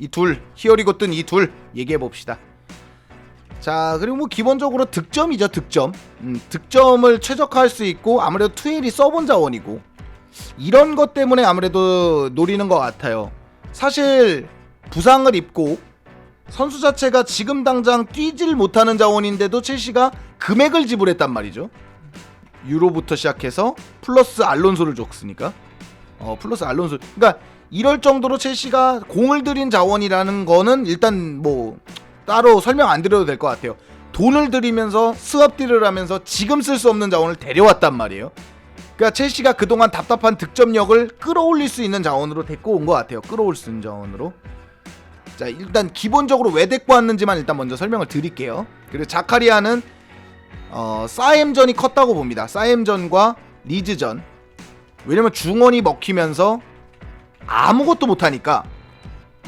이 둘, 히어리고 뜬 이 둘 얘기해봅시다. 자, 그리고 뭐 기본적으로 득점이죠. 득점을 최적화할 수 있고, 아무래도 투엘이 써본 자원이고, 이런 것 때문에 아무래도 노리는 것 같아요. 사실 부상을 입고 선수 자체가 지금 당장 뛰질 못하는 자원인데도 첼시가 금액을 지불했단 말이죠. 유로부터 시작해서 플러스 알론소를 줬으니까 플러스 알론소, 그러니까 이럴 정도로 첼시가 공을 들인 자원이라는 거는 일단 뭐 따로 설명 안 드려도 될 것 같아요. 돈을 들이면서 스왑딜을 하면서 지금 쓸 수 없는 자원을 데려왔단 말이에요. 그러니까 첼시가 그동안 답답한 득점력을 끌어올릴 수 있는 자원으로 데리고 온 것 같아요. 끌어올 수 있는 자원으로. 자, 일단 기본적으로 왜 데리고 왔는지만 일단 먼저 설명을 드릴게요. 그리고 자카리아는 싸엠전이 컸다고 봅니다. 싸엠전과 리즈전. 왜냐면 중원이 먹히면서 아무것도 못하니까.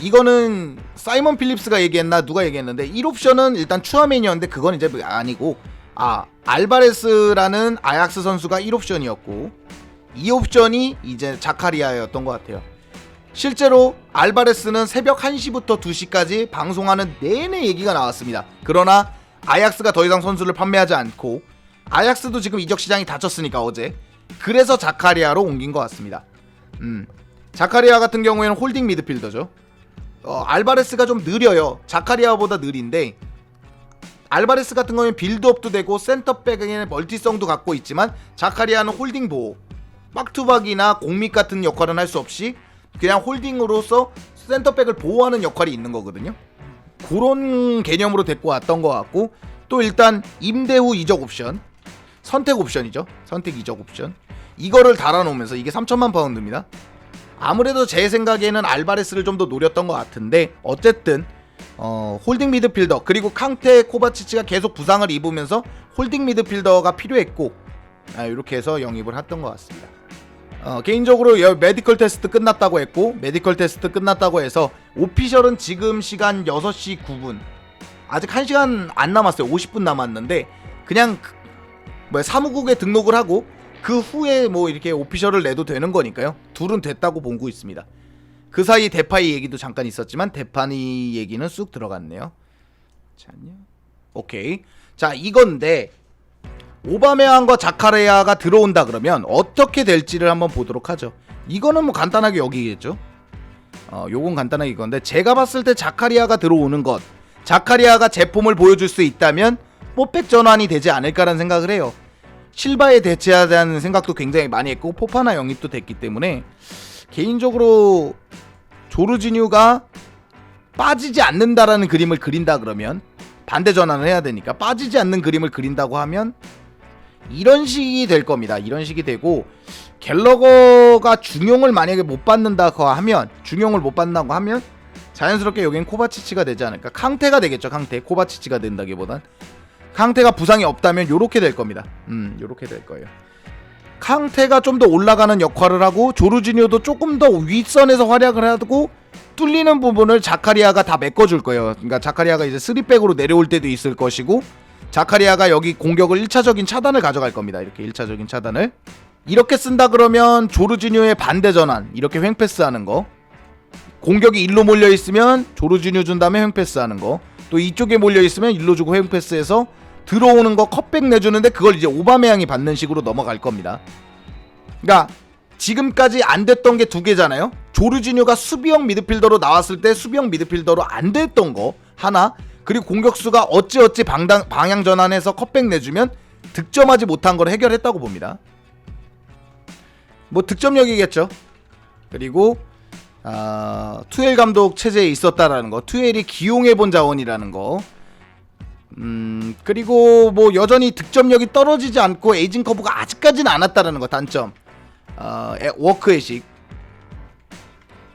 이거는 사이먼 필립스가 얘기했나 누가 얘기했는데 1옵션은 일단 추아맨이었는데 그건 이제 아니고, 알바레스라는 아약스 선수가 1옵션이었고 2옵션이 이제 자카리아였던 것 같아요. 실제로 알바레스는 새벽 1시부터 2시까지 방송하는 내내 얘기가 나왔습니다. 그러나 아약스가 더 이상 선수를 판매하지 않고, 아약스도 지금 이적 시장이 닫혔으니까 어제, 그래서 자카리아로 옮긴 것 같습니다. 자카리아 같은 경우에는 홀딩 미드필더죠. 알바레스가 좀 느려요. 자카리아보다 느린데, 알바레스 같은 경우에는 빌드업도 되고 센터백의 멀티성도 갖고 있지만, 자카리아는 홀딩 보호, 박투박이나 공밑 같은 역할은 할 수 없이 그냥 홀딩으로서 센터백을 보호하는 역할이 있는 거거든요. 그런 개념으로 데리고 왔던 것 같고, 또 일단 임대 후 이적 옵션, 선택 옵션이죠. 선택 이적 옵션, 이거를 달아놓으면서 이게 3천만 파운드입니다. 아무래도 제 생각에는 알바레스를 좀 더 노렸던 것 같은데, 어쨌든 홀딩 미드필더, 그리고 캉테, 코바치치가 계속 부상을 입으면서 홀딩 미드필더가 필요했고, 이렇게 해서 영입을 했던 것 같습니다. 개인적으로 메디컬 테스트 끝났다고 했고, 메디컬 테스트 끝났다고 해서 오피셜은 지금 시간 6시 9분, 아직 1시간 안 남았어요. 50분 남았는데 그냥 사무국에 등록을 하고 그 후에 뭐 이렇게 오피셜을 내도 되는 거니까요. 둘은 됐다고 보고 있습니다. 그 사이 데파이 얘기도 잠깐 있었지만 데파니 얘기는 쑥 들어갔네요. 잠깐만요. 오케이. 자, 이건데 오바메양과 자카레아가 들어온다 그러면 어떻게 될지를 한번 보도록 하죠. 이거는 뭐 간단하게 여기겠죠. 요건 간단하게 이건데, 제가 봤을 때 자카리아가 들어오는 것, 자카리아가 제폼을 보여줄 수 있다면 뽀백 전환이 되지 않을까라는 생각을 해요. 실바에 대체하자는 생각도 굉장히 많이 했고, 포파나 영입도 됐기 때문에 개인적으로 조르지뉴가 빠지지 않는다라는 그림을 그린다 그러면, 반대 전환을 해야 되니까 빠지지 않는 그림을 그린다고 하면 이런 식이 될 겁니다. 이런 식이 되고, 갤러거가 중용을 만약에 못 받는다고 하면, 중용을 못 받는다고 하면 자연스럽게 여긴 코바치치가 되지 않을까. 캉테가 되겠죠. 캉테. 코바치치가 된다기보단 캉테가 부상이 없다면 요렇게 될 겁니다. 요렇게 될 거예요. 캉테가 좀 더 올라가는 역할을 하고, 조르지뉴도 조금 더 윗선에서 활약을 하고, 뚫리는 부분을 자카리아가 다 메꿔줄 거예요. 그러니까 자카리아가 이제 3백으로 내려올 때도 있을 것이고, 자카리아가 여기 공격을 1차적인 차단을 가져갈 겁니다. 이렇게 1차적인 차단을 이렇게 쓴다 그러면 조르지뉴의 반대 전환, 이렇게 횡패스하는 거, 공격이 일로 몰려있으면 조르지뉴 준 다음에 횡패스하는 거, 또 이쪽에 몰려있으면 일로 주고 횡패스해서 들어오는 거 컷백 내주는데, 그걸 이제 오바메양이 받는 식으로 넘어갈 겁니다. 그러니까 지금까지 안 됐던 게 두 개잖아요. 조르지뉴가 수비형 미드필더로 나왔을 때 수비형 미드필더로 안 됐던 거 하나, 그리고 공격수가 어찌어찌 방향 전환해서 컷백 내주면 득점하지 못한 걸 해결했다고 봅니다. 뭐 득점력이겠죠. 그리고 투엘 감독 체제에 있었다라는 거, 투엘이 기용해본 자원이라는 거, 그리고 뭐 여전히 득점력이 떨어지지 않고 에이징 커브가 아직까지는 안 왔다라는 거, 단점. 워크의식,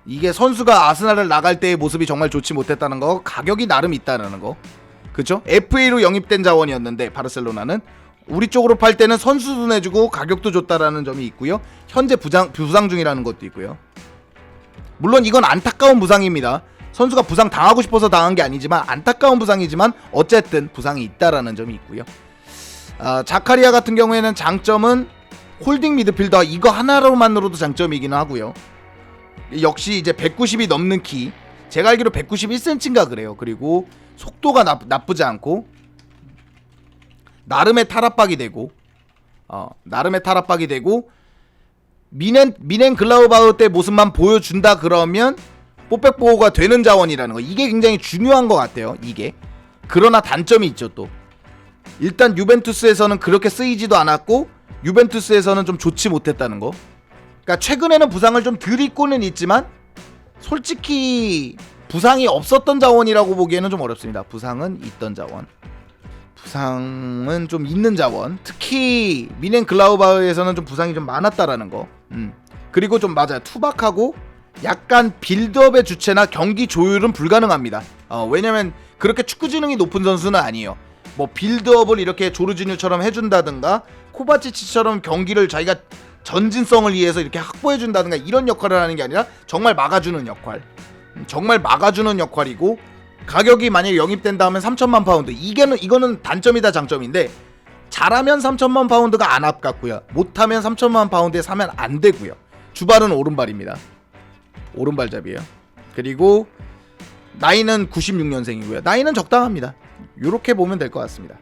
이게 선수가 아스날을 나갈 때의 모습이 정말 좋지 못했다는 거, 가격이 나름 있다는 거, 그쵸? FA로 영입된 자원이었는데 바르셀로나는 우리 쪽으로 팔 때는 선수도 내주고 가격도 줬다라는 점이 있고요. 현재 부상 중이라는 것도 있고요. 물론 이건 안타까운 부상입니다. 선수가 부상 당하고 싶어서 당한 게 아니지만 안타까운 부상이지만 어쨌든 부상이 있다라는 점이 있고요. 자카리아 같은 경우에는 장점은 홀딩 미드필더, 이거 하나로만으로도 장점이기는 하고요. 역시 이제 190이 넘는 키, 제가 알기로 191cm인가 그래요. 그리고 속도가 나쁘지 않고 나름의 탈압박이 되고 미넨 글라우바우 때 모습만 보여준다 그러면 뽀백 보호가 되는 자원이라는 거, 이게 굉장히 중요한 것 같아요. 이게 그러나 단점이 있죠. 또 일단 유벤투스에서는 그렇게 쓰이지도 않았고 유벤투스에서는 좀 좋지 못했다는 거. 그러니까 최근에는 부상을 좀 덜 입고는 있지만 솔직히 부상이 없었던 자원이라고 보기에는 좀 어렵습니다. 부상은 있던 자원, 부상은 좀 있는 자원, 특히 미넨 글라우바우에서는 좀 부상이 좀 많았다라는 거. 그리고 좀 맞아요, 투박하고 약간 빌드업의 주체나 경기 조율은 불가능합니다. 왜냐면 그렇게 축구 지능이 높은 선수는 아니에요. 뭐 빌드업을 이렇게 조르지뉴처럼 해준다든가 코바치치처럼 경기를 자기가 전진성을 위해서 이렇게 확보해준다든가 이런 역할을 하는 게 아니라 정말 막아주는 역할, 정말 막아주는 역할이고, 가격이 만약에 영입된다 하면 3천만 파운드, 이거는 단점이다 장점인데, 잘하면 3천만 파운드가 안 아깝고요, 못하면 3천만 파운드에 사면 안 되고요. 주발은 오른발입니다. 오른발잡이에요. 그리고 나이는 96년생이고요. 나이는 적당합니다. 요렇게 보면 될 것 같습니다.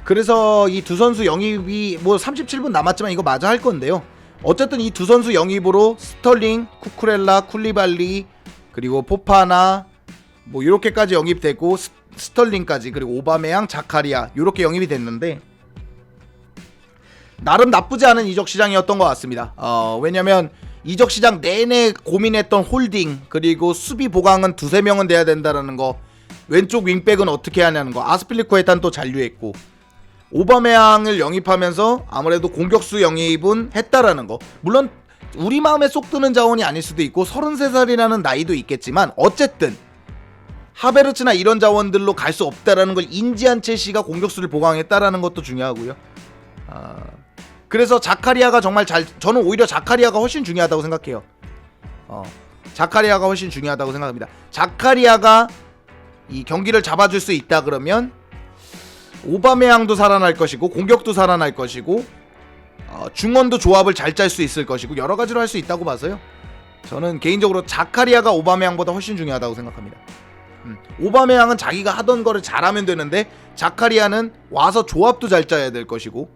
그래서 이 두 선수 영입이 뭐 37분 남았지만 이거 마저 할 건데요. 어쨌든 이 두 선수 영입으로 스털링, 쿠쿠렐라, 쿨리발리, 그리고 포파나 뭐 요렇게까지 영입되고, 스털링까지, 그리고 오바메양, 자카리아 요렇게 영입이 됐는데 나름 나쁘지 않은 이적 시장이었던 것 같습니다. 왜냐면 이적 시장 내내 고민했던 홀딩, 그리고 수비 보강은 두세 명은 돼야 된다라는 거, 왼쪽 윙백은 어떻게 하냐는 거, 아스필리쿠에탄 또 잔류했고, 오바메양을 영입하면서 아무래도 공격수 영입은 했다라는 거. 물론 우리 마음에 쏙 드는 자원이 아닐 수도 있고 33살이라는 나이도 있겠지만 어쨌든 하베르츠나 이런 자원들로 갈 수 없다라는 걸 인지한 첼시가 공격수를 보강했다라는 것도 중요하고요. 그래서 자카리아가 정말 저는 오히려 자카리아가 훨씬 중요하다고 생각해요. 자카리아가 훨씬 중요하다고 생각합니다. 자카리아가 이 경기를 잡아줄 수 있다 그러면 오바메양도 살아날 것이고, 공격도 살아날 것이고, 중원도 조합을 잘 짤 수 있을 것이고, 여러 가지로 할 수 있다고 봐서요. 저는 개인적으로 자카리아가 오바메양보다 훨씬 중요하다고 생각합니다. 오바메양은 자기가 하던 거를 잘하면 되는데 자카리아는 와서 조합도 잘 짜야 될 것이고,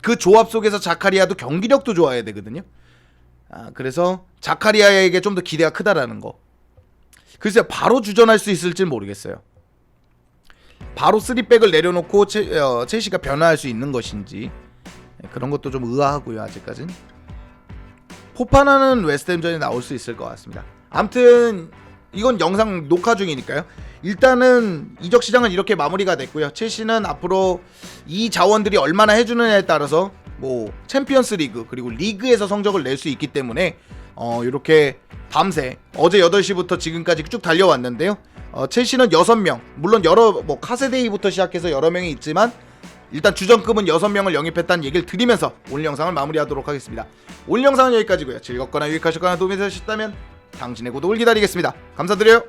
그 조합 속에서 자카리아도 경기력도 좋아야 되거든요. 그래서 자카리아에게 좀 더 기대가 크다라는 거. 글쎄요, 바로 주전할 수 있을지는 모르겠어요. 바로 3백을 내려놓고 첼시가 변화할 수 있는 것인지, 그런 것도 좀 의아하고요. 아직까지는 포파나는 웨스트햄전에 나올 수 있을 것 같습니다. 아무튼 이건 영상 녹화 중이니까요. 일단은 이적 시장은 이렇게 마무리가 됐고요. 첼시는 앞으로 이 자원들이 얼마나 해주느냐에 따라서 뭐 챔피언스 리그 그리고 리그에서 성적을 낼 수 있기 때문에 이렇게 밤새 어제 8시부터 지금까지 쭉 달려왔는데요. 첼시는 6명, 물론 뭐 카세데이부터 시작해서 여러 명이 있지만 일단 주전급은 6명을 영입했다는 얘기를 드리면서 오늘 영상을 마무리하도록 하겠습니다. 오늘 영상은 여기까지고요. 즐겁거나 유익하셨거나 도움이 되셨다면 당신의 구독을 기다리겠습니다. 감사드려요.